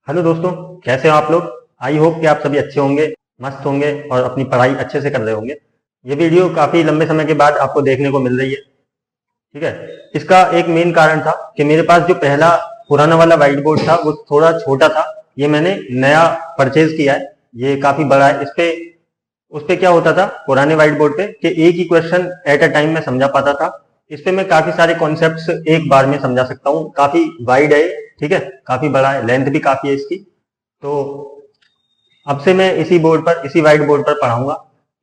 Hello दोस्तों, कैसे हो आप लोग। आई होप कि आप सभी अच्छे होंगे, मस्त होंगे और अपनी पढ़ाई अच्छे से कर रहे होंगे। ये वीडियो काफ़ी लंबे समय के बाद आपको देखने को मिल रही है। ठीक है। इसका एक मेन कारण था कि मेरे पास जो पहला पुराना वाला व्हाइट बोर्ड था वो थोड़ा छोटा था। ये मैंने नया परचेज किया है, ये काफ़ी बड़ा है। उस पे क्या होता था पुराने व्हाइट बोर्ड पे कि एक ही क्वेश्चन एट अ टाइम में समझा पाता था। इस पे मैं काफी सारे कॉन्सेप्ट्स एक बार में समझा सकता हूँ। काफी वाइड है, ठीक है, काफी बड़ा है, लेंथ भी काफी है इसकी। तो अब से मैं इसी व्हाइट बोर्ड पर पढ़ाऊंगा।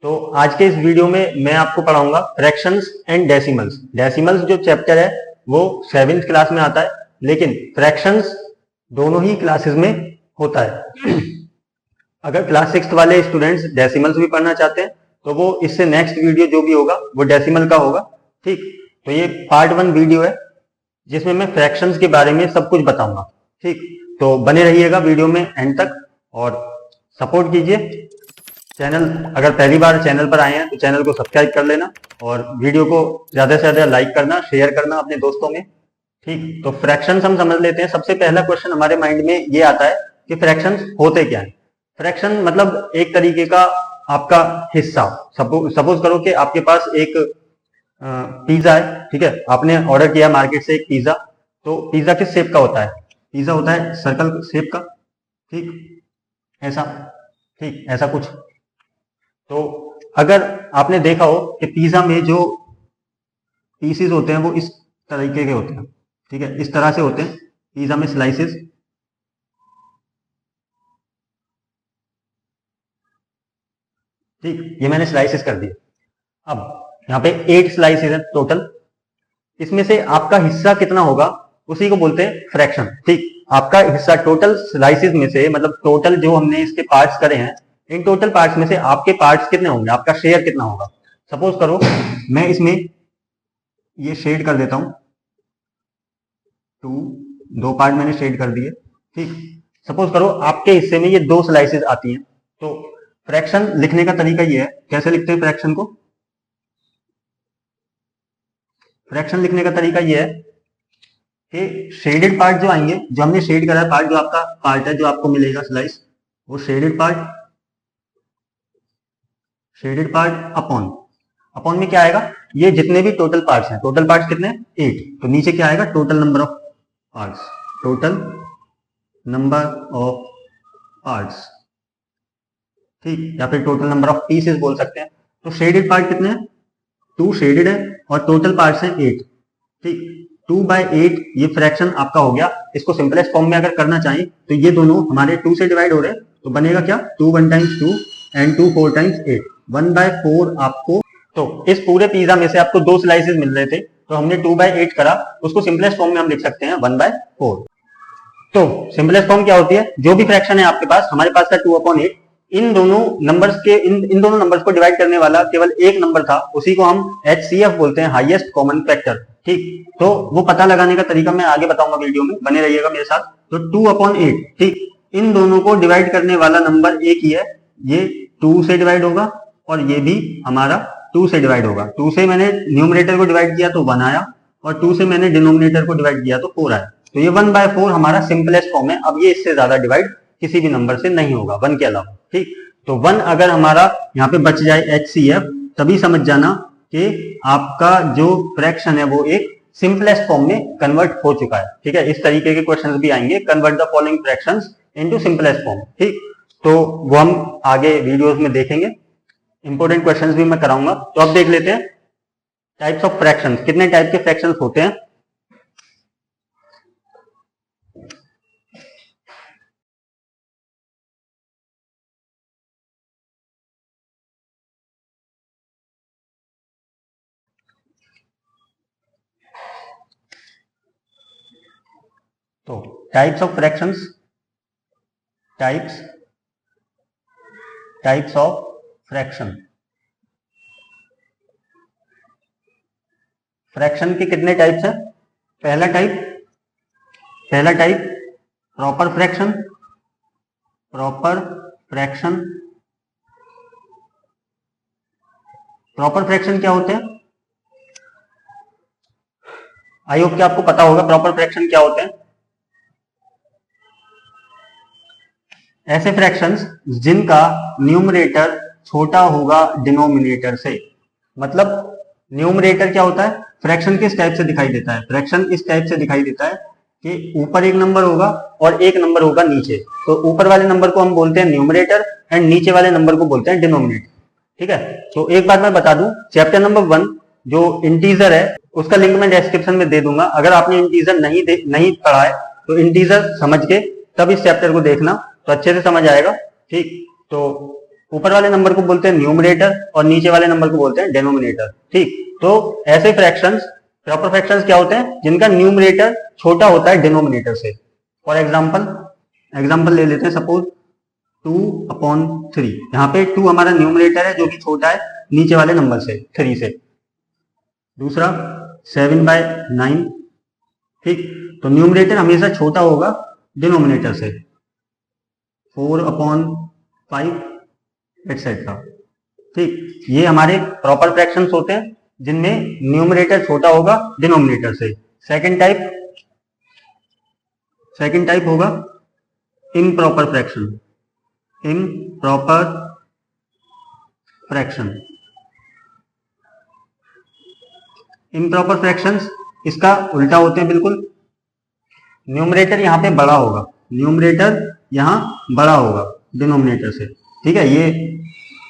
तो आज के इस वीडियो में मैं आपको पढ़ाऊंगा फ्रैक्शंस एंड डेसिमल्स। डेसिमल्स जो चैप्टर है वो 7th क्लास में आता है, लेकिन फ्रैक्शंस दोनों ही क्लासेस में होता है। अगर क्लास 6 वाले स्टूडेंट्स डेसिमल्स भी पढ़ना चाहते हैं तो वो इससे नेक्स्ट वीडियो जो भी होगा वो डेसिमल का होगा। ठीक, तो ये पार्ट 1 वीडियो है जिसमें मैं फ्रैक्शंस के बारे में सब कुछ बताऊंगा। ठीक, तो बने रहिएगा वीडियो में एंड तक और सपोर्ट कीजिए। चैनल अगर पहली बार चैनल पर आए हैं तो चैनल को सब्सक्राइब कर लेना और वीडियो को ज्यादा से ज्यादा लाइक करना, शेयर करना अपने दोस्तों में। ठीक, तो फ्रैक्शंस हम समझ लेते हैं। सबसे पहला क्वेश्चन हमारे माइंड में ये आता है कि फ्रैक्शंस होते क्या है। फ्रैक्शन मतलब एक तरीके का आपका हिस्सा। सपोज करो कि आपके पास एक पिज्जा है, ठीक है, आपने ऑर्डर किया मार्केट से एक पिज्जा। तो पिज्जा किस शेप का होता है? पिज्जा होता है सर्कल शेप का। ठीक, ऐसा, ठीक ऐसा कुछ। तो अगर आपने देखा हो कि पिज्जा में जो पीसेस होते हैं वो इस तरीके के होते हैं, ठीक है, इस तरह से होते हैं पिज्जा में स्लाइसेस। ठीक, ये मैंने स्लाइसेस कर दिए। अब यहाँ पे 8 स्लाइसेस है टोटल। इसमें से आपका हिस्सा कितना होगा उसी को बोलते हैं फ्रैक्शन। ठीक, आपका हिस्सा टोटल स्लाइसेस में से, मतलब टोटल जो हमने इसके पार्ट्स करे हैं, इन टोटल पार्ट्स में से आपके पार्ट्स कितने होंगे, आपका शेयर कितना होगा। सपोज करो मैं इसमें ये शेड कर देता हूं, 2 दो पार्ट मैंने शेड कर दिए। ठीक, सपोज करो आपके हिस्से में ये 2 स्लाइसेस आती हैं। तो फ्रैक्शन लिखने का तरीका ये है, कैसे लिखते हैं फ्रैक्शन को। फ्रैक्शन लिखने का तरीका ये है कि शेडेड पार्ट जो आएंगे, जो हमने शेड करा है पार्ट, जो आपका पार्ट है जो आपको मिलेगा स्लाइस, वो शेडेड पार्ट अपॉन, अपॉन में क्या आएगा, ये जितने भी टोटल पार्ट्स हैं, टोटल पार्ट्स कितने हैं 8, तो नीचे क्या आएगा total number of parts, total number of parts. ठीक, या फिर टोटल नंबर ऑफ पीसेस बोल सकते हैं। तो शेडेड पार्ट कितने हैं, 2 शेडेड है और टोटल पार्ट्स हैं 8। ठीक, 2/8 ये फ्रैक्शन आपका हो गया। इसको सिंपलेस्ट फॉर्म में अगर करना चाहें तो ये दोनों हमारे 2 से डिवाइड हो रहे हैं, तो बनेगा क्या, 2 1 टाइम्स 2 एंड 2 4 टाइम्स 8, 1/4 आपको। तो इस पूरे पिज्जा में से आपको 2 स्लाइसेस मिल रहे थे, तो हमने 2/8 करा, उसको सिंपलेस्ट फॉर्म में हम लिख सकते हैं 1/4। तो सिंपलेस्ट फॉर्म क्या होती है, जो भी फ्रैक्शन है आपके पास, हमारे पास था 2/8, इन दोनों नंबर्स के इन दोनों नंबर्स को डिवाइड करने वाला केवल एक नंबर था, उसी को हम HCF बोलते हैं, हाईएस्ट कॉमन फैक्टर। ठीक, तो वो पता लगाने का तरीका मैं आगे बताऊंगा वीडियो में, बने रहिएगा मेरे साथ। तो 2/8, ठीक, इन दोनों को डिवाइड करने वाला नंबर एक ही है, ये 2 से डिवाइड होगा और ये भी हमारा 2 से डिवाइड होगा। 2 से मैंने न्यूमरेटर को डिवाइड किया तो 1 आया, और 2 से मैंने डिनोमिनेटर को डिवाइड किया तो 4 आया। तो ये 1/4 हमारा सिंपलेस्ट फॉर्म है। अब ये इससे ज्यादा डिवाइड किसी भी नंबर से नहीं होगा 1 के अलावा। ठीक, तो 1 अगर हमारा यहाँ पे बच जाए HCF, तभी समझ जाना कि आपका जो फ्रैक्शन है वो एक सिंपलेस्ट फॉर्म में कन्वर्ट हो चुका है। ठीक है, इस तरीके के क्वेश्चंस भी आएंगे, convert the following fractions into simplest form. ठीक, तो वो हम आगे वीडियोस में देखेंगे, इंपॉर्टेंट क्वेश्चंस भी मैं कराऊंगा। तो अब देख लेते हैं टाइप्स ऑफ फ्रैक्शंस, कितने टाइप के फ्रैक्शंस होते हैं। तो types of fractions, types of fraction. Fraction के कितने टाइप्स हैं। पहला type proper fraction. Proper fraction क्या होते हैं, आई होप कि आपको पता होगा प्रॉपर फ्रैक्शन क्या होते हैं। ऐसे फ्रैक्शंस जिनका न्यूमरेटर छोटा होगा डिनोमिनेटर से। मतलब न्यूमरेटर क्या होता है, फ्रैक्शन किस टाइप से दिखाई देता है, फ्रैक्शन इस टाइप से दिखाई देता है कि ऊपर एक नंबर होगा और एक नंबर होगा नीचे। तो ऊपर वाले नंबर को हम बोलते हैं न्यूमरेटर एंड नीचे वाले नंबर को बोलते हैं डिनोमिनेटर। ठीक है, तो एक बात मैं बता दूं, चैप्टर नंबर 1 जो इंटीजर है उसका लिंक मैं डिस्क्रिप्शन में दे दूंगा। अगर आपने इंटीजर नहीं पढ़ा है तो इंटीजर समझ के तब इस चैप्टर को देखना, तो अच्छे से समझ आएगा। ठीक, तो ऊपर वाले नंबर को बोलते हैं न्यूमरेटर और नीचे वाले नंबर को बोलते हैं डिनोमिनेटर। ठीक, तो ऐसे फ्रैक्शंस, प्रॉपर फ्रैक्शंस क्या होते हैं, जिनका न्यूमरेटर छोटा होता है डिनोमिनेटर से। फॉर एग्जाम्पल ले लेते हैं, सपोज 2/3। यहाँ पे 2 हमारा न्यूमरेटर है जो कि छोटा है नीचे वाले नंबर से, 3 से। दूसरा 7/9। ठीक, तो न्यूमरेटर हमेशा छोटा होगा डिनोमिनेटर से। 4/5 एटसेट्रा। ठीक, ये हमारे प्रॉपर फ्रैक्शंस होते हैं जिनमें न्यूमरेटर छोटा होगा डिनोमिनेटर से। सेकंड टाइप होगा इम्प्रॉपर फ्रैक्शन। इम्प्रॉपर फ्रैक्शंस इसका उल्टा होते हैं बिल्कुल। न्यूमरेटर यहाँ पे बड़ा होगा, डिनोमिनेटर से। ठीक है,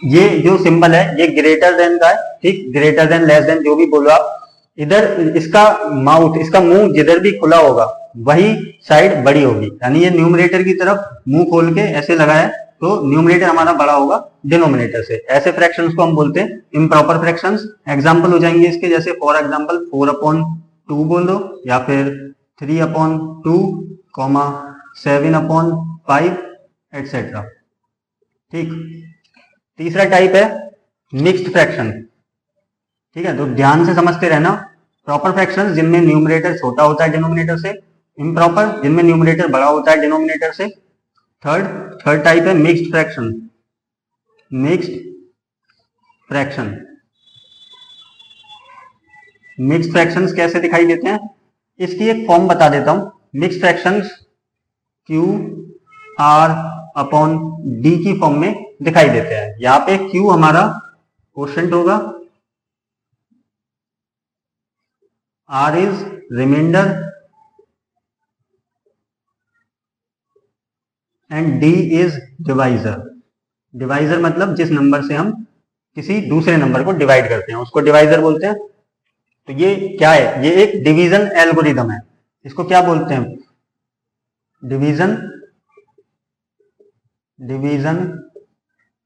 ये जो सिंबल है ये ग्रेटर देन का है। ठीक, ग्रेटर देन, लेस देन, जो भी बोलो आप। इधर इसका मुंह जिधर भी खुला होगा वही साइड बड़ी होगी, यानी ये न्यूमरेटर की तरफ मुंह खोल के ऐसे लगा है तो न्यूमरेटर हमारा बड़ा होगा डिनोमिनेटर से। ऐसे फ्रैक्शंस को हम बोलते हैं इम्प्रॉपर फ्रैक्शंस। एग्जाम्पल हो जाएंगे इसके, जैसे फॉर एग्जाम्पल 4/2 बोल दो, या फिर 3/2, 7/5 एटसेट्रा। ठीक, तीसरा टाइप है मिक्स्ड फ्रैक्शन। ठीक है, तो ध्यान से समझते रहना। प्रॉपर फ्रैक्शन जिनमें न्यूमरेटर छोटा होता है डिनोमिनेटर से, इम्प्रॉपर जिनमें न्यूमरेटर बड़ा होता है डिनोमिनेटर से। थर्ड टाइप है मिक्स्ड फ्रैक्शन। मिक्स्ड फ्रैक्शंस कैसे दिखाई देते हैं, इसकी एक फॉर्म बता देता हूं। मिक्स्ड फ्रैक्शंस QR/D की फॉर्म में दिखाई देते हैं। यहां पे Q हमारा क्वोशंट होगा, R is reminder and D is divisor मतलब जिस नंबर से हम किसी दूसरे नंबर को डिवाइड करते हैं उसको डिवाइजर बोलते हैं। तो ये क्या है, ये एक डिवीजन एल्गोरिदम है। इसको क्या बोलते हैं, डिवीजन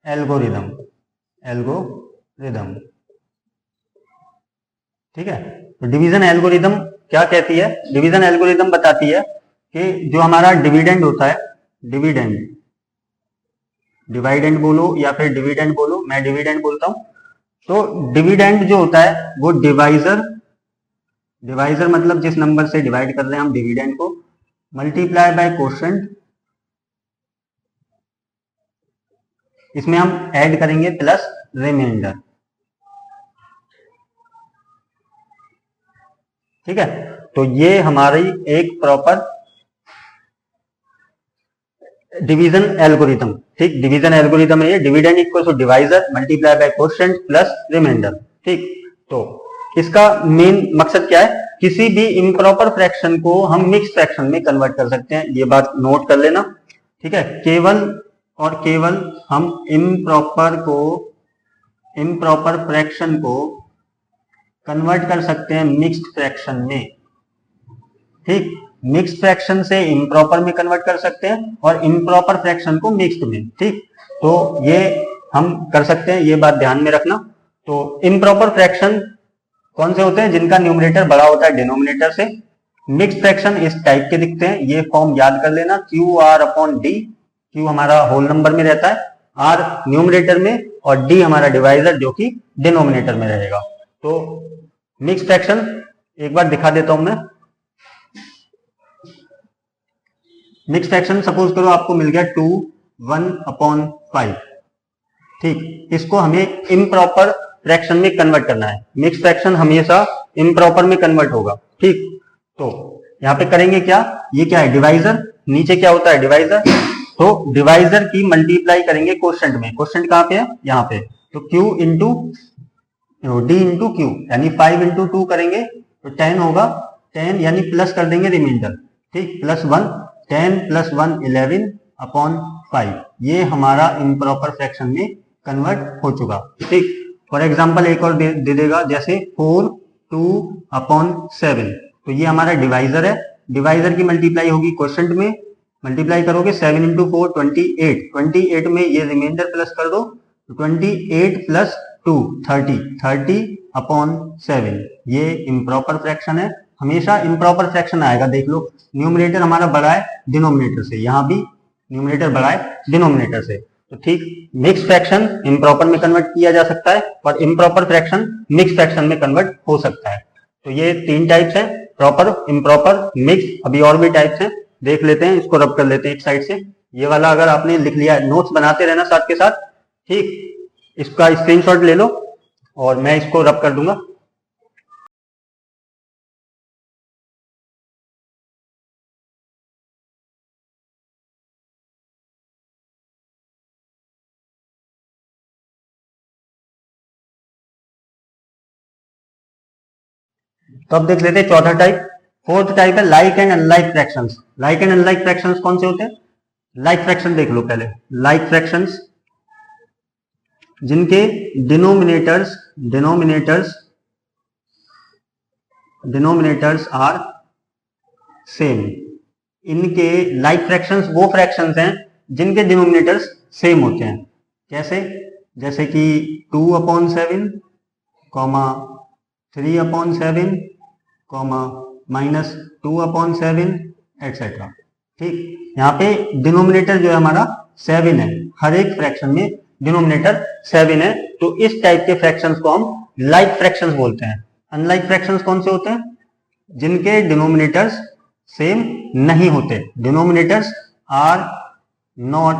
एल्गोरिदम। ठीक है, तो डिवीजन एल्गोरिदम क्या कहती है, डिवीजन एल्गोरिदम बताती है कि जो हमारा डिविडेंड होता है, डिवाइडेंड बोलो या फिर डिविडेंड बोलो, मैं डिविडेंड बोलता हूं। तो डिविडेंड जो होता है वो डिवाइजर मतलब जिस नंबर से डिवाइड कर रहे हैं हम डिविडेंड को, मल्टीप्लाई बाय क्वोशंट, इसमें हम ऐड करेंगे प्लस रिमाइंडर। ठीक है, तो ये हमारी एक प्रॉपर डिवीजन एल्गोरिदम। ठीक, डिवीजन एल्गोरिदम है ये, dividend equal to divisor multiply by quotient plus reminder. ठीक, तो इसका मेन मकसद क्या है, किसी भी इम्प्रॉपर फ्रैक्शन को हम मिक्स फ्रैक्शन में कन्वर्ट कर सकते हैं, ये बात नोट कर लेना। ठीक है, केवल हम इम्प्रॉपर फ्रैक्शन को कन्वर्ट कर सकते हैं मिक्स्ड फ्रैक्शन में। ठीक, मिक्स्ड फ्रैक्शन से इम्प्रॉपर में कन्वर्ट कर सकते हैं और इम्प्रॉपर फ्रैक्शन को मिक्स्ड में। ठीक, तो ये हम कर सकते हैं, ये बात ध्यान में रखना। तो इम्प्रॉपर फ्रैक्शन कौन से होते हैं, जिनका न्यूमरेटर बड़ा होता है डिनोमिनेटर से। मिक्स्ड फ्रैक्शन इस टाइप के दिखते हैं, ये फॉर्म याद कर लेना, QR/D। Q हमारा होल नंबर में रहता है, R न्यूमरेटर में और D हमारा डिवाइजर जो कि डिनोमिनेटर में रहेगा। तो मिक्स्ड फ्रैक्शन एक बार दिखा देता हूं मैं। मिक्स्ड फ्रैक्शन सपोज करो आपको मिल गया 2/1/5। ठीक, इसको हमें इम्प्रॉपर फ्रैक्शन में कन्वर्ट करना है। मिक्स्ड फ्रैक्शन हमेशा इम्प्रॉपर में कन्वर्ट होगा। ठीक, तो यहां पे करेंगे क्या, ये क्या है डिवाइजर, नीचे क्या होता है डिवाइजर, तो डिवाइजर की मल्टीप्लाई करेंगे क्वोशंट में। क्वोशंट कहाँ पे है? यहाँ पे। तो Q into D into Q, यानी 5 इंटू 2 करेंगे तो 10 होगा। 10 यानी प्लस कर देंगे रिमाइंडर, ठीक, +1, 10 + 1 11 अपॉन 5। ये हमारा इम्प्रॉपर फ्रैक्शन में कन्वर्ट हो चुका, ठीक। फॉर एग्जाम्पल एक और दे देगा, जैसे 4 2 अपॉन 7। तो ये हमारा डिवाइजर है। डिवाइजर की मल्टीप्लाई होगी क्वोशंट में, मल्टीप्लाई करोगे 7 इंटू 4 28। 28 में ये रिमाइंडर प्लस कर दो, 28 + 2 30 अपॉन 7। ये इम्प्रॉपर फ्रैक्शन है। हमेशा इम्प्रॉपर फ्रैक्शन आएगा, देख लो न्यूमरेटर हमारा बड़ा है डिनोमिनेटर से, यहाँ भी न्यूमरेटर बड़ा है डिनोमिनेटर से। तो ठीक, मिक्स फ्रैक्शन इम्प्रॉपर में कन्वर्ट किया जा सकता है और इम्प्रॉपर फ्रैक्शन मिक्स फ्रैक्शन में कन्वर्ट हो सकता है। तो ये 3 टाइप्स है, प्रॉपर, इम्प्रॉपर, मिक्स। अभी और भी टाइप्स हैं, देख लेते हैं, इसको रब कर लेते हैं एक साइड से। ये वाला अगर आपने लिख लिया है, नोट्स बनाते रहना साथ के साथ, ठीक। इसका स्क्रीनशॉट ले लो और मैं इसको रब कर दूंगा। तो अब देख लेते हैं चौथा टाइप। फोर्थ टाइप है like and unlike fractions. Like and unlike fractions कौन से होते हैं? लाइक फ्रैक्शन देख लो पहले। लाइक फ्रैक्शंस जिनके डिनोमिनेटर्स आर सेम। इनके लाइक फ्रैक्शंस वो फ्रैक्शंस हैं जिनके डिनोमिनेटर्स सेम होते हैं। कैसे? जैसे कि 2/7, 3/7, -2/7 एटसेट्रा, ठीक। यहाँ पे डिनोमिनेटर जो है हमारा 7 है, हर एक फ्रैक्शन में डिनोमिनेटर 7 है। तो इस टाइप के फ्रैक्शंस को हम लाइक फ्रैक्शंस बोलते हैं। अनलाइक फ्रैक्शंस कौन से होते हैं? जिनके डिनोमिनेटर्स सेम नहीं होते। डिनोमिनेटर्स आर नॉट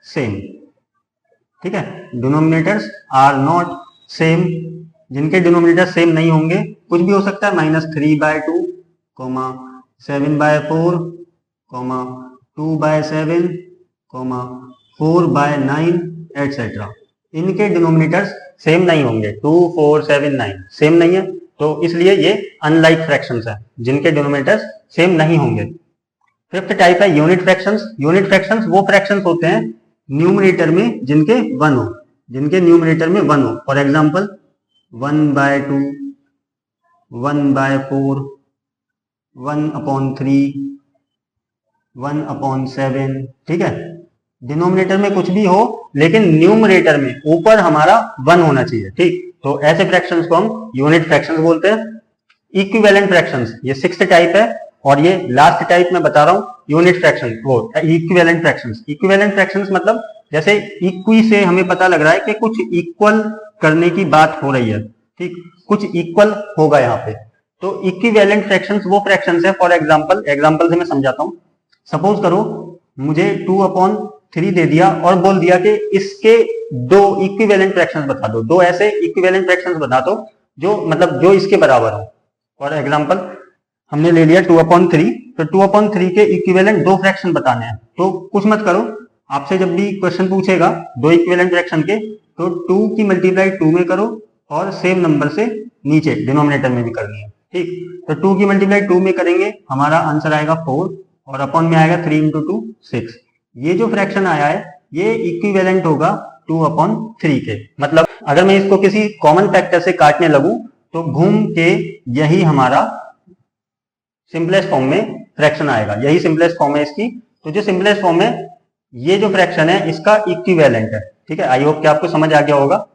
सेम, ठीक है। डिनोमिनेटर्स आर नॉट सेम, जिनके डिनोमिनेटर सेम नहीं होंगे, कुछ भी हो सकता है, -3/2, 7/4, 2/7, 4/9 एटसेट्रा। इनके डिनोमिनेटर्स सेम नहीं होंगे। 2 4 7 9 सेम नहीं है, तो इसलिए ये अनलाइक फ्रैक्शंस है, जिनके डिनोमिनेटर्स सेम नहीं होंगे। फिफ्थ टाइप है यूनिट फ्रैक्शंस। यूनिट फ्रैक्शंस वो फ्रैक्शंस होते हैं न्यूमरेटर में जिनके 1 हो, जिनके न्यूमरेटर में 1 हो। फॉर एग्जांपल 1/2, 1/4, 1/3, 1/7, ठीक है। डिनोमिनेटर में कुछ भी हो लेकिन न्यूमरेटर में ऊपर हमारा 1 होना चाहिए, ठीक। तो ऐसे फ्रैक्शंस को हम यूनिट फ्रैक्शंस बोलते हैं। इक्विवेलेंट फ्रैक्शंस, ये 6th टाइप है। और ये लास्ट टाइप मैं बता रहा हूं, यूनिट फ्रैक्शन, वो इक्विवेलेंट फ्रैक्शंस। इक्विवेलेंट फ्रैक्शंस मतलब जैसे इक्वी से हमें पता लग रहा है कि कुछ इक्वल करने की बात हो रही है, ठीक, कुछ इक्वल होगा यहाँ पे। तो इक्विवेलेंट फ्रैक्शंस वो फ्रैक्शंस है। फॉर एग्जांपल से मैं समझाता हूं। सपोज करो मुझे 2/3 दे दिया और बोल दिया कि इसके 2 इक्विवेलेंट फ्रैक्शंस बता दो, 2 ऐसे इक्विवेलेंट फ्रैक्शंस बता दो जो मतलब जो इसके बराबर हो। फॉर एग्जांपल हमने ले लिया 2/3, तो 2/3 के इक्विवेलेंट 2 फ्रैक्शन बताने हैं। तो कुछ मत करो, आपसे जब भी क्वेश्चन पूछेगा 2 इक्विवेलेंट फ्रैक्शन के, तो 2 की मल्टीप्लाई 2 में करो और सेम नंबर से नीचे डिनोमिनेटर में भी करनी है, ठीक। तो 2 की मल्टीप्लाई 2 में करेंगे, हमारा आंसर आएगा 4 और अपॉन में आएगा 3 × 2 6। ये जो फ्रैक्शन आया है ये इक्विवेलेंट होगा 2/3 के। मतलब अगर मैं इसको किसी कॉमन फैक्टर से काटने लगूं तो घूम के यही हमारा सिंपलेस्ट फॉर्म में फ्रैक्शन आएगा। यही सिंपलेस्ट फॉर्म है इसकी। तो जो सिंपलेस्ट फॉर्म है, ये जो फ्रैक्शन है इसका इक्विवेलेंट है, ठीक है। आई होप कि आपको समझ आ गया होगा।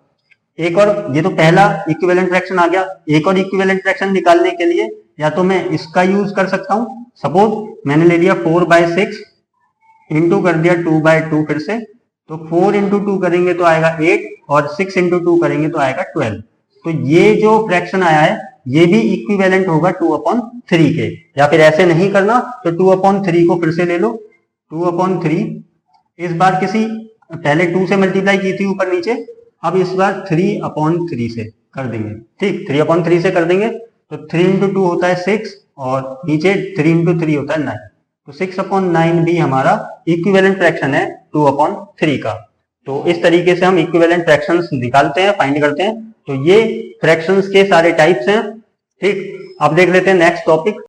एक और, ये तो पहला इक्विवेलेंट फ्रैक्शन आ गया। एक और इक्विवेलेंट फ्रैक्शन निकालने के लिए या तो मैं इसका यूज कर सकता हूं। सपोज मैंने ले लिया 4/6 इंटू कर दिया 2/2 फिर से, तो 4 × 2 करेंगे तो आएगा 8 और 6 × 2 करेंगे तो आएगा 12। तो ये जो फ्रैक्शन आया है ये भी इक्विवेलेंट होगा 2/3 के। या फिर ऐसे नहीं करना तो 2/3 को फिर से ले लो। 2/3 इस बार किसी पहले 2 से मल्टीप्लाई की थी ऊपर नीचे, अब इस बार 3/3 से कर देंगे, ठीक। 3/3 से कर देंगे तो 3 × 2 होता है 6 और नीचे 3 × 3 होता है 9। तो 6/9 भी हमारा इक्विवेलेंट फ्रैक्शन है 2/3 का। तो इस तरीके से हम इक्विवेलेंट फ्रैक्शंस निकालते हैं, फाइंड करते हैं। तो ये फ्रैक्शंस के सारे टाइप्स हैं। ठीक, अब देख लेते हैं नेक्स्ट टॉपिक।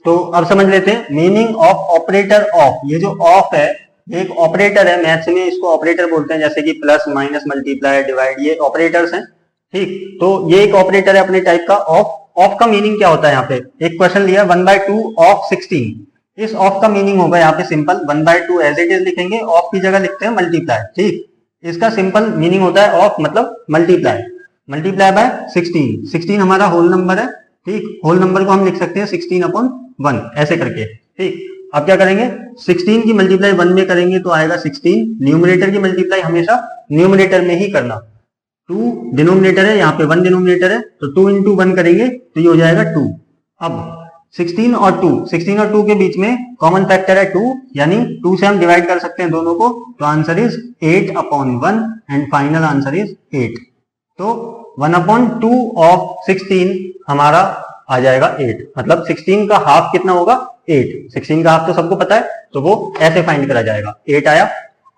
तो अब समझ लेते हैं मीनिंग ऑफ ऑपरेटर ऑफ। ये जो ऑफ है ये एक ऑपरेटर है, मैथ्स में इसको ऑपरेटर बोलते हैं, जैसे कि प्लस, माइनस, मल्टीप्लाई, डिवाइड, ये ऑपरेटर्स हैं। ठीक, तो ये एक ऑपरेटर है अपने टाइप का। ऑफ, ऑफ का मीनिंग क्या होता है? यहाँ पे एक क्वेश्चन लिया 1/2 ऑफ 16। इस ऑफ का मीनिंग होगा यहाँ पे सिंपल 1/2 एज इट इज लिखेंगे, ऑफ की जगह लिखते हैं मल्टीप्लाई। ठीक, इसका सिंपल मीनिंग होता है ऑफ मतलब मल्टीप्लाई, मल्टीप्लाई बाय 16। 16 हमारा होल नंबर है। ठीक, होल नंबर को हम लिख सकते हैं 16/1 ऐसे करके। ठीक, अब क्या करेंगे, 16 की मल्टीप्लाई 1 में करेंगे तो आएगा 16। न्यूमरेटर की मल्टीप्लाई हमेशा न्यूमरेटर में ही करना। 2 डिनोमिनेटर है, यहाँ पे 1 डिनोमिनेटर है, तो 2 into 1 करेंगे तो ये हो जाएगा 2। अब 16 और 2 के बीच में कॉमन फैक्टर है 2, यानी 2 से हम डिवाइड कर सकते हैं दोनों को, तो answer is 8/1 and final answer is 8। तो 1/2 ऑफ 16 हमारा आ जाएगा 8, मतलब 16 का हाफ कितना होगा 8। 16 का हाफ तो सबको पता है, तो वो ऐसे फाइंड करा जाएगा, 8 आया।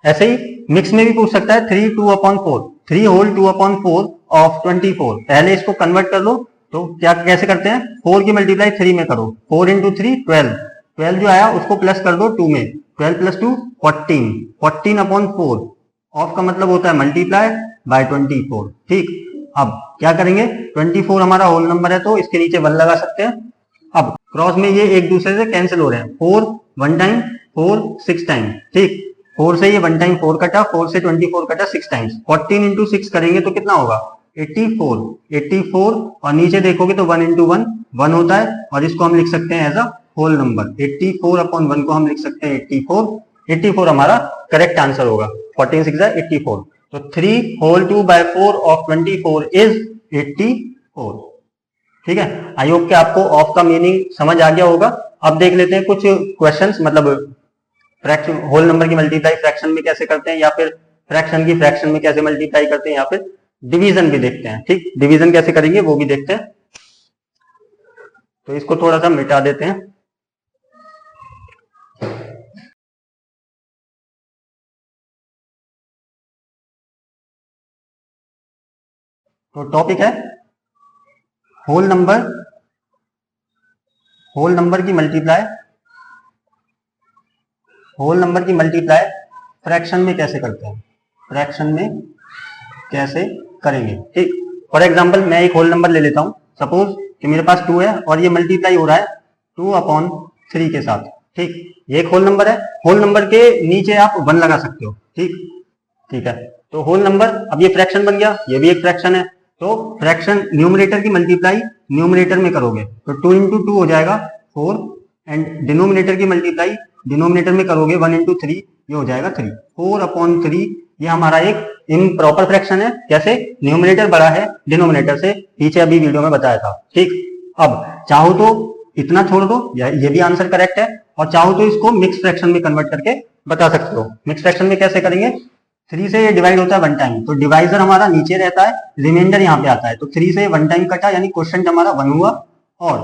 ऐसे ही मिक्स में भी पूछ सकता है 3 2/4, 3 होल 2/4 ऑफ 24। पहले इसको कन्वर्ट कर लो, तो क्या कैसे करते हैं, 4 की मल्टीप्लाई 3 में करो, 4 into 3 12, 12 जो आया उसको प्लस कर दो 2 में, 12 + 2 14, 14/4। ऑफ का मतलब होता है मल्टीप्लाई बाय 24। ठीक, अब क्या करेंगे, 24 हमारा होल नंबर है तो इसके नीचे 1 लगा सकते हैं। अब क्रॉस में ये एक दूसरे से कैंसिल हो रहे हैं, 4 1 टाइम, 4 6 टाइम। ठीक, 4 से ये 1 टाइम 4 कटा, 4 से 24 कटा 6 टाइम्स, 14 into 6 करेंगे तो कितना होगा 84। 84 और नीचे देखोगे तो 1 into 1 1 होता है, और इसको हम लिख सकते हैं एज अ होल नंबर। 84/1 को हम लिख सकते हैं 84। 84 हमारा करेक्ट आंसर होगा, 14 6 84। तो 3 होल 2/4 ऑफ 24 इज 84। ठीक है, आई होप कि आपको ऑफ का मीनिंग समझ आ गया होगा। अब देख लेते हैं कुछ क्वेश्चंस, मतलब फ्रैक्शन, होल नंबर की मल्टीप्लाई फ्रैक्शन में कैसे करते हैं, या फिर फ्रैक्शन की फ्रैक्शन में कैसे मल्टीप्लाई करते हैं, या फिर डिवीजन भी देखते हैं। ठीक, डिवीजन कैसे करेंगे वो भी देखते हैं। तो इसको थोड़ा सा मिटा देते हैं। तो टॉपिक है होल नंबर, होल नंबर की मल्टीप्लाई, होल नंबर की मल्टीप्लाई फ्रैक्शन में कैसे करते हैं, फ्रैक्शन में कैसे करेंगे। ठीक, फॉर एग्जांपल मैं एक होल नंबर ले लेता हूं, सपोज कि मेरे पास 2 है और ये मल्टीप्लाई हो रहा है 2/3 के साथ। ठीक, ये एक होल नंबर है, होल नंबर के नीचे आप 1 लगा सकते हो। ठीक, ठीक है, तो होल नंबर, अब ये फ्रैक्शन बन गया, ये भी एक फ्रैक्शन है, तो फ्रैक्शन न्यूमरेटर की मल्टीप्लाई न्यूमरेटर में करोगे तो 2 into 2 हो जाएगा 4, एंड डिनोमिनेटर की मल्टीप्लाई डिनोमिनेटर में करोगे 1 into 3, ये हो जाएगा 3। 4/3 ये हमारा एक इम्प्रॉपर फ्रैक्शन है। कैसे, न्यूमरेटर बड़ा है डिनोमिनेटर से, पीछे अभी वीडियो में बताया था। ठीक, अब चाहो तो इतना छोड़ दो, ये भी आंसर करेक्ट है, और चाहो तो इसको मिक्स फ्रैक्शन में कन्वर्ट करके बता सकते हो। मिक्स फ्रैक्शन में कैसे करेंगे, 3 से ये डिवाइड होता है 1 टाइम, तो डिवाइजर हमारा नीचे रहता है, रिमाइंडर यहाँ पे आता है, तो 3 से 1 टाइम कटा, यानी क्वेश्चन हमारा 1 हुआ, और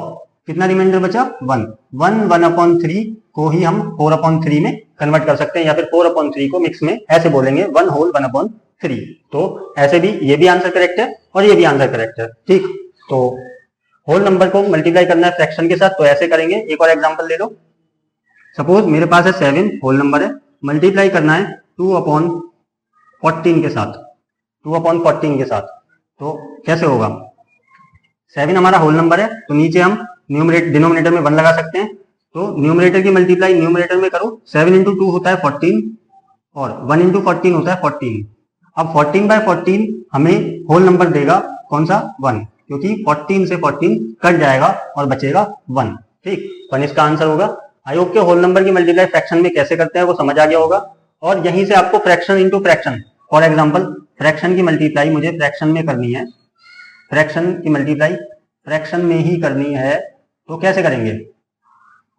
कितना रिमाइंडर बचा 1। 1/3 को ही हम 4/3 में कन्वर्ट कर सकते हैं, या फिर 4/3 को मिक्स में ऐसे बोलेंगे 1 होल 1/3। तो ऐसे भी ये भी आंसर करेक्ट है और ये भी आंसर करेक्ट है। ठीक, तो होल नंबर को मल्टीप्लाई करना है फ्रैक्शन के साथ, तो ऐसे करेंगे। एक और एग्जांपल ले लो, सपोज मेरे पास है 7 होल नंबर है, मल्टीप्लाई करना है 2/14 के साथ, 2/14 के साथ, तो कैसे होगा, 7 हमारा होल नंबर है, तो नीचे हम डिनोमिनेटर में 1 लगा सकते हैं, तो न्यूमरेटर की मल्टीप्लाई न्यूमरेटर में करो, 7 into 2 होता है 14, और 1 into 14 होता है 14। अब 14/14 हमें होल नंबर देगा कौन सा 1, क्योंकि 14 से 14 कट जाएगा और बचेगा 1। ठीक, 1 इसका आंसर होगा। आई होप के होल नंबर की मल्टीप्लाई फ्रैक्शन में कैसे करते हैं वो समझ आ गया होगा, और यहीं से आपको fraction into fraction, for example fraction की मल्टीप्लाई मुझे फ्रैक्शन में करनी है, फ्रैक्शन की मल्टीप्लाई फ्रैक्शन में ही करनी है, तो कैसे करेंगे,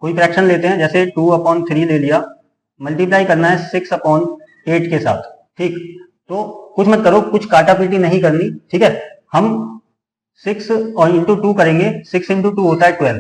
कोई फ्रैक्शन लेते हैं, जैसे 2/3 ले लिया, मल्टीप्लाई करना है 6/8 के साथ। ठीक, तो कुछ मत करो, कुछ काटा पीटी नहीं करनी। ठीक है, हम 6 और इंटू 2 करेंगे, 6 into 2 होता है 12।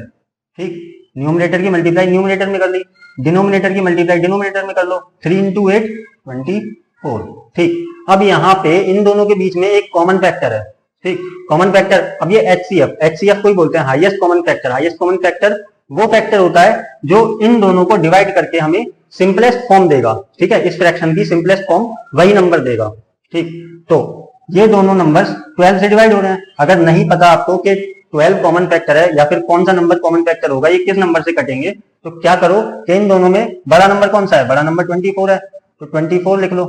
ठीक, न्यूमरेटर की मल्टीप्लाई न्यूमरेटर में कर ली, डिनोमिनेटर की मल्टीप्लाई डिनोमिनेटर में कर लो। 3 इंटू 8 24। ठीक, अब यहाँ पे इन दोनों के बीच में एक कॉमन फैक्टर है। ठीक, कॉमन फैक्टर, अब ये एचसीएफ को ही बोलते हैं highest common factor. Highest common factor वो फैक्टर होता है जो इन दोनों को डिवाइड करके हमें सिंपलेस्ट फॉर्म देगा। ठीक है, इस फ्रैक्शन की सिंपलेस्ट फॉर्म वही नंबर देगा। ठीक, तो ये दोनों नंबर्स 12 से डिवाइड हो रहे हैं। अगर नहीं पता आपको कि 12 कॉमन फैक्टर है या फिर कौन सा नंबर कॉमन फैक्टर होगा, ये किस नंबर से कटेंगे, तो क्या करो कि इन दोनों में बड़ा नंबर कौन सा है, बड़ा नंबर 24 है, तो 24 लिख लो।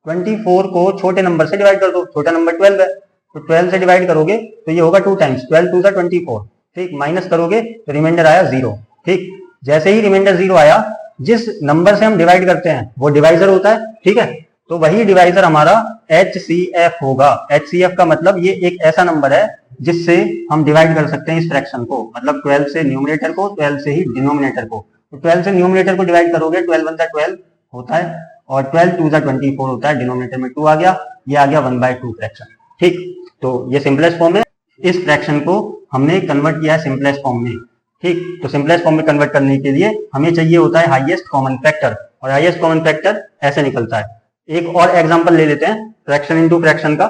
24 को छोटे नंबर से डिवाइड कर दो, छोटा नंबर 12 है, तो 12 से डिवाइड करोगे तो ये होगा 2 टाइम्स 12 2 24। ठीक, माइनस करोगे तो रिमाइंडर आया 0। ठीक, जैसे ही रिमाइंडर 0 आया, जिस नंबर से हम डिवाइड करते हैं वो डिवाइजर होता है। ठीक है, तो वही डिवाइजर हमारा HCF होगा। HCF का मतलब ये एक ऐसा नंबर है जिससे हम डिवाइड कर सकते हैं इस फ्रैक्शन को, मतलब 12 से न्यूमरेटर को, 12 से ही डिनोमिनेटर को। तो 12 से न्यूमरेटर को डिवाइड करोगे, 12 1 12 होता है और 12 2 24 होता है, डिनोमिनेटर में 2 आ गया, ये आ गया 1/2 फ्रैक्शन। ठीक, तो ये सिंपलेस्ट फॉर्म है। इस फ्रैक्शन को हमने कन्वर्ट किया है सिंपलेस्ट फॉर्म में। ठीक, तो सिंपलेस्ट फॉर्म में कन्वर्ट करने के लिए हमें चाहिए होता है हाईएस्ट कॉमन फैक्टर, और हाईएस्ट कॉमन फैक्टर ऐसे निकलता है। एक और एग्जांपल ले लेते हैं फ्रैक्शन इनटू फ्रैक्शन का।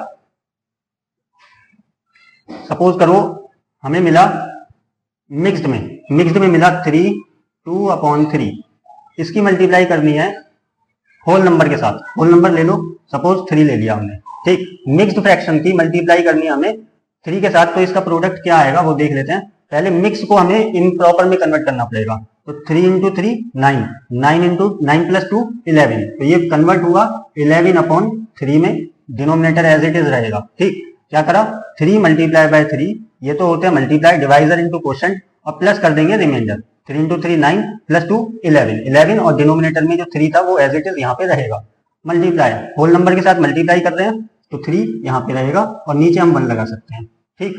सपोज करो हमें मिला मिक्स्ड में मिला 3 2/3, इसकी मल्टीप्लाई करनी है होल नंबर के साथ। होल नंबर ले लो, सपोज 3 ले लिया हमने। ठीक, मिक्स्ड फ्रैक्शन की मल्टीप्लाई करनी है हमें 3 के साथ, तो इसका प्रोडक्ट क्या आएगा वो देख लेते हैं। पहले मिक्स को हमें इम्प्रॉपर में कन्वर्ट करना पड़ेगा, तो 3 इंटू 3 9, 9 इंटू 9 प्लस 2 11, तो ये कन्वर्ट हुआ 11/3 में, डिनोमिनेटर एज इट इज रहेगा। ठीक, क्या करा 3 मल्टीप्लाई बाय 3, ये तो होते हैं मल्टीप्लाई, डिवाइजर इंटू क्वोशंट, और प्लस कर देंगे रिमाइंडर। 3 इंटू 3 9 प्लस 2 11 और डिनोमिनेटर में जो 3 था वो एज इट इज यहाँ पे रहेगा। मल्टीप्लाई होल नंबर के साथ मल्टीप्लाई कर रहे हैं तो 3 यहाँ पे रहेगा और नीचे हम 1 लगा सकते हैं। ठीक,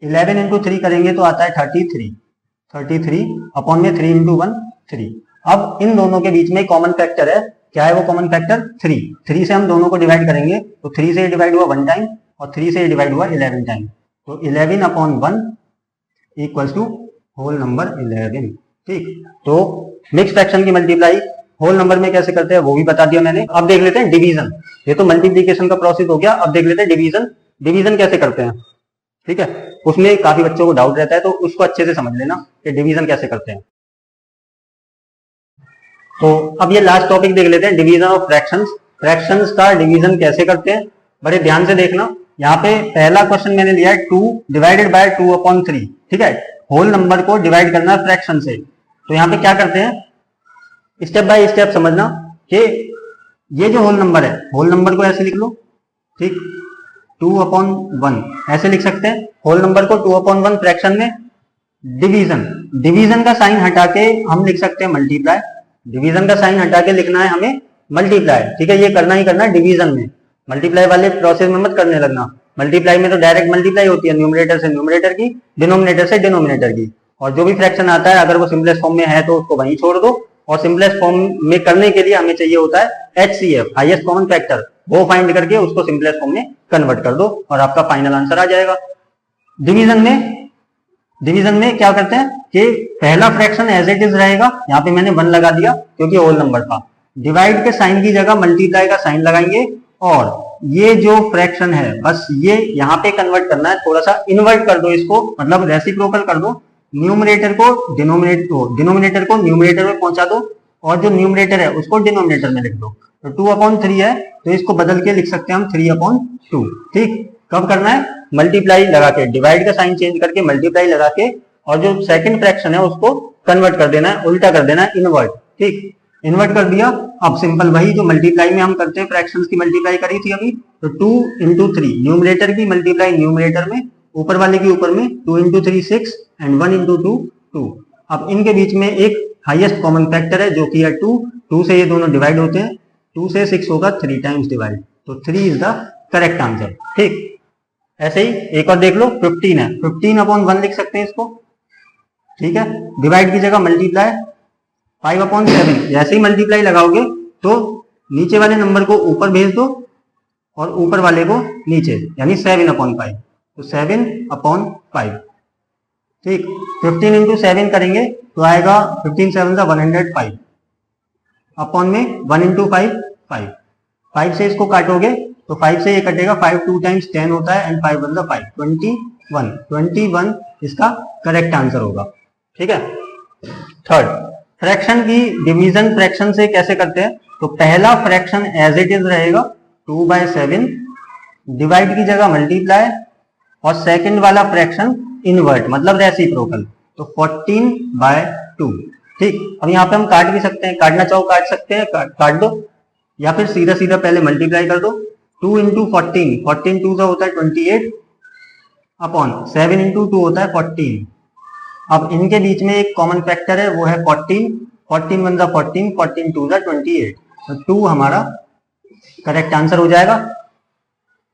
11 इंटू 3 करेंगे तो आता है 33 अपॉन में 3 इंटू 1 3। अब इन दोनों के बीच में कॉमन फैक्टर है, क्या है वो कॉमन फैक्टर 3 से हम दोनों को डिवाइड करेंगे, तो 3 से डिवाइड हुआ 1 टाइम और 3 से डिवाइड हुआ 11 टाइम, तो 11/1 इक्वल्स टू होल नंबर 11। ठीक, तो मिक्स फ्रैक्शन की मल्टीप्लाई होल नंबर में कैसे करते हैं वो भी बता दिया मैंने। अब देख लेते हैं डिवीजन। ये तो मल्टीप्लीकेशन का प्रोसेस हो गया, अब देख लेते हैं डिवीजन। डिवीजन कैसे करते हैं, ठीक है, उसमें काफी बच्चों को डाउट रहता है, तो उसको अच्छे से समझ लेना कि डिवीजन कैसे करते हैं। तो अब ये लास्ट टॉपिक देख लेते हैं, डिवीजन ऑफ फ्रैक्शंस। फ्रैक्शंस का डिवीजन कैसे करते हैं, बड़े ध्यान से देखना। यहाँ पे पहला क्वेश्चन मैंने लिया है 2 डिवाइडेड बाय 2/3। ठीक है, होल नंबर को डिवाइड करना है फ्रैक्शन से, तो यहाँ पे क्या करते हैं, स्टेप बाय स्टेप समझना कि ये जो होल नंबर है, होल नंबर को ऐसे लिख लो। ठीक, 2/1 ऐसे लिख सकते हैं होल नंबर को, 2/1 फ्रैक्शन में। डिवीजन का साइन हटा के हम लिख सकते हैं मल्टीप्लाई। डिवीजन का साइन हटा के लिखना है हमें मल्टीप्लाई। ठीक है, ये करना ही करना है डिवीजन में, मल्टीप्लाई वाले प्रोसेस में मत करने लगना। मल्टीप्लाई में तो डायरेक्ट मल्टीप्लाई होती है, न्यूमरेटर से न्यूमरेटर की, डिनोमिनेटर से डिनोमिनेटर की, और जो भी फ्रैक्शन आता है अगर वो सिंपलेस्ट फॉर्म में है तो उसको वहीं छोड़ दो, और सिंपलेस्ट फॉर्म में करने के लिए हमें चाहिए होता है HCF हाईएस्ट कॉमन फैक्टर, वो फाइंड करके उसको सिंपलेस्ट फॉर्म में कन्वर्ट कर दो और आपका फाइनल आंसर आ जाएगा। डिवीजन में क्या करते हैं कि पहला फ्रैक्शन एज इट इज रहेगा, यहाँ पे मैंने 1 लगा दिया क्योंकि होल नंबर था। डिवाइड के साइन की जगह मल्टीप्लाई का साइन लगाएंगे, और ये जो फ्रैक्शन है बस ये यहाँ पे कन्वर्ट करना है, थोड़ा सा इन्वर्ट कर दो इसको, मतलब रेसिप्रोकल कर दो। न्यूमरेटर को डिनोमिनेटर को न्यूमरेटर में पहुंचा दो, और जो न्यूमरेटर है उसको डिनोमिनेटर में लिख दो। तो 2/3 है तो इसको बदल के लिख सकते हैं हम 3/2। ठीक, कब करना है, मल्टीप्लाई लगा के, डिवाइड का साइन चेंज करके मल्टीप्लाई लगा के, और जो सेकंड फ्रैक्शन है उसको कन्वर्ट कर देना है, उल्टा कर देना है, इनवर्ट। ठीक, इन्वर्ट कर दिया। अब सिंपल वही जो मल्टीप्लाई में हम करते हैं, फ्रैक्शंस की मल्टीप्लाई करी थी अभी, तो 2 इंटू 3 न्यूमरेटर की मल्टीप्लाई न्यूमरेटर में, ऊपर वाले के ऊपर में 2 इंटू 3 6 एंड 1 इंटू 2 2। अब इनके बीच में एक हाईएस्ट कॉमन फैक्टर है जो कि है 2 से ये दोनों डिवाइड होते हैं, 2 से 6 होगा 3 टाइम्स डिवाइड, तो 3 इज द करेक्ट आंसर। ठीक, ऐसे ही एक और देख लो 15 है, 15/1 लिख सकते हैं इसको। ठीक है, डिवाइड की जगह मल्टीप्लाई 5/7, जैसे ही मल्टीप्लाई लगाओगे तो नीचे वाले नंबर को ऊपर भेज दो और ऊपर वाले को नीचे, यानी 7/5, तो 7/5। ठीक, 15 इंटू 7 करेंगे तो आएगा 15 7 105 अपॉन में 1 इंटू 5 5 5 से इसको काटोगे तो 5 से ये कटेगा, 5 2 टाइम्स 10 होता है एंड 5 1 5 21 इसका करेक्ट आंसर होगा। ठीक है। थर्ड, फ्रैक्शन की डिवीजन फ्रैक्शन से कैसे करते हैं? तो पहला फ्रैक्शन एज इट इज रहेगा 2/7, डिवाइड की जगह मल्टीप्लाई, और सेकंड वाला फ्रैक्शन इनवर्ट मतलब रेसिप्रोकल, तो 14/2। ठीक, अब यहाँ पे हम काट भी सकते हैं, काटना चाहो काट सकते हैं, काट दो, या फिर सीधा सीधा पहले मल्टीप्लाई कर दो। 2 इंटू 14, 14 2 होता है 28 अपॉन 7 इंटू 2 होता है 14। अब इनके बीच में एक कॉमन फैक्टर है, वो है 14, 14 1 14, 14 2 28, तो 2 हमारा करेक्ट आंसर हो जाएगा।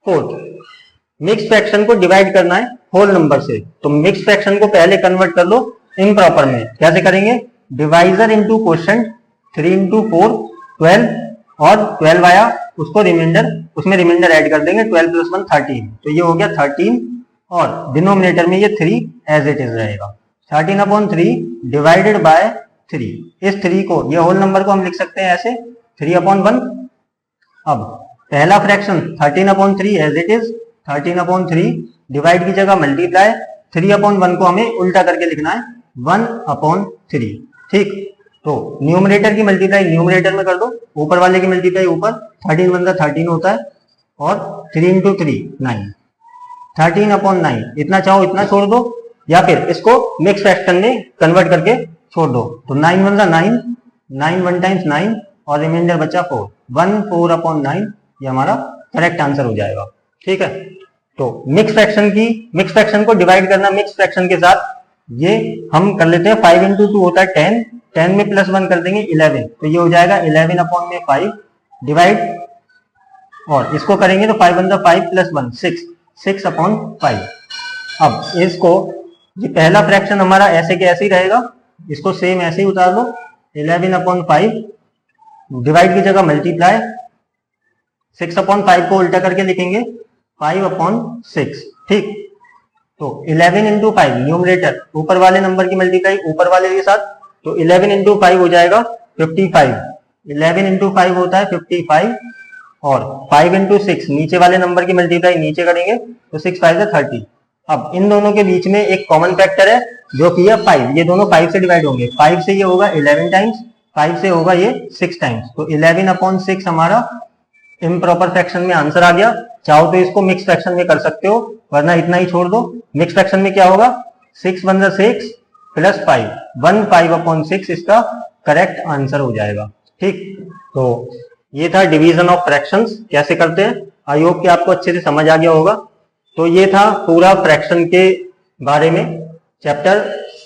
फोर्थ, मिक्स फ्रैक्शन को डिवाइड करना है होल नंबर से, तो मिक्स फ्रैक्शन को पहले कन्वर्ट कर लो इम्प्रॉपर में। कैसे करेंगे? डिवाइजर इंटू क्वोशिएंट, 3 इंटू 4 12, और 12 आया उसको रिमाइंडर, उसमें रिमाइंडर ऐड कर देंगे, 12 + 1 13, तो ये हो गया 13, और डिनोमिनेटर में ये 3 एज इट इज रहेगा। 13/3 डिवाइडेड बाय 3, इस 3 को, ये होल नंबर को हम लिख सकते हैं ऐसे 3/1। अब पहला fraction 13/3 as it is, 13/3 divide की जगह मल्टीप्लाई, 3/1 को हमें उल्टा करके लिखना है 1/3। ठीक, तो न्यूमरेटर की मल्टीप्लाई न्यूमरेटर में कर दो, ऊपर वाले की मल्टीप्लाई ऊपर, 13 1 13 होता है, और 3 इंटू 3 9, 13/9, इतना चाहो इतना छोड़ दो, या फिर इसको मिक्स फ्रैक्शन में कन्वर्ट करके छोड़ दो, तो 9 1 9, 9 1 टाइम्स 9, और रिमाइंडर बचा 4, 1/4/9, ये हमारा करेक्ट आंसर हो जाएगा। ठीक है, तो मिक्स फ्रैक्शन को डिवाइड करना मिक्स फ्रैक्शन के साथ, ये हम कर लेते हैं। 5 इंटू 2 होता है 10, 10 में +1 कर देंगे 11, तो ये हो जाएगा 11/5 डिवाइड, और इसको करेंगे तो 5 1 5 + 1 6, 6/5। अब इसको, ये पहला फ्रैक्शन हमारा ऐसे के ऐसे ही रहेगा, इसको सेम ऐसे ही उतार लो, 11/5 डिवाइड की जगह मल्टीप्लाई, 6/5 को उल्टा करके लिखेंगे 5/6। ठीक, तो 11 इंटू 5 न्यूमरेटर, ऊपर वाले नंबर की मल्टीप्लाई ऊपर वाले के साथ, तो 11 इंटू 5 हो जाएगा 55, 11 इंटू 5 होता है 55, और 5 इंटू 6 नीचे वाले नंबर की मल्टीप्लाई नीचे करेंगे तो 6 5 30। अब इन दोनों के बीच में एक कॉमन फैक्टर है जो कि है 5, ये दोनों 5 से डिवाइड होंगे, 5 से ये होगा 11 टाइम्स, 5 से होगा ये 6 टाइम्स, तो 11/6 हमारा इम्प्रॉपर फ्रैक्शन में आंसर आ गया। चाहो तो इसको मिक्स फ्रैक्शन में कर सकते हो, वरना इतना ही छोड़ दो। मिक्स फ्रैक्शन में क्या होगा? 6 1 6 + 5, 15/6 इसका करेक्ट आंसर हो जाएगा। ठीक, तो ये था डिवीजन ऑफ फ्रैक्शंस कैसे करते हैं। आई होप कि आपको अच्छे से समझ आ गया होगा। तो ये था पूरा फ्रैक्शन के बारे में चैप्टर।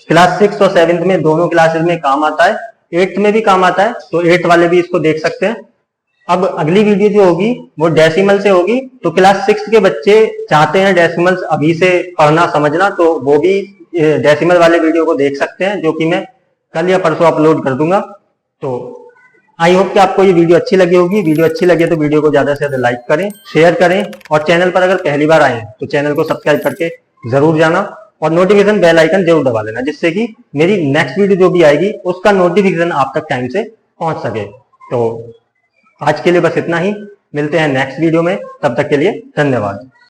क्लास 6 और 7th में दोनों क्लासेस में काम आता है, 8th में भी काम आता है, तो 8th वाले भी इसको देख सकते हैं। अब अगली वीडियो जो होगी वो डेसिमल से होगी, तो क्लास 6 के बच्चे चाहते हैं डेसिमल्स अभी से पढ़ना समझना, तो वो भी डेसिमल वाले वीडियो को देख सकते हैं, जो कि मैं कल या परसों अपलोड कर दूंगा। तो आई होप कि आपको ये वीडियो अच्छी लगी होगी। वीडियो अच्छी लगे तो वीडियो को ज्यादा से ज्यादा लाइक करें, शेयर करें, और चैनल पर अगर पहली बार आए हैं तो चैनल को सब्सक्राइब करके जरूर जाना, और नोटिफिकेशन बेल आइकन जरूर दबा लेना, जिससे कि मेरी नेक्स्ट वीडियो जो भी आएगी उसका नोटिफिकेशन आप तक टाइम से पहुंच सके। तो आज के लिए बस इतना ही, मिलते हैं नेक्स्ट वीडियो में, तब तक के लिए धन्यवाद।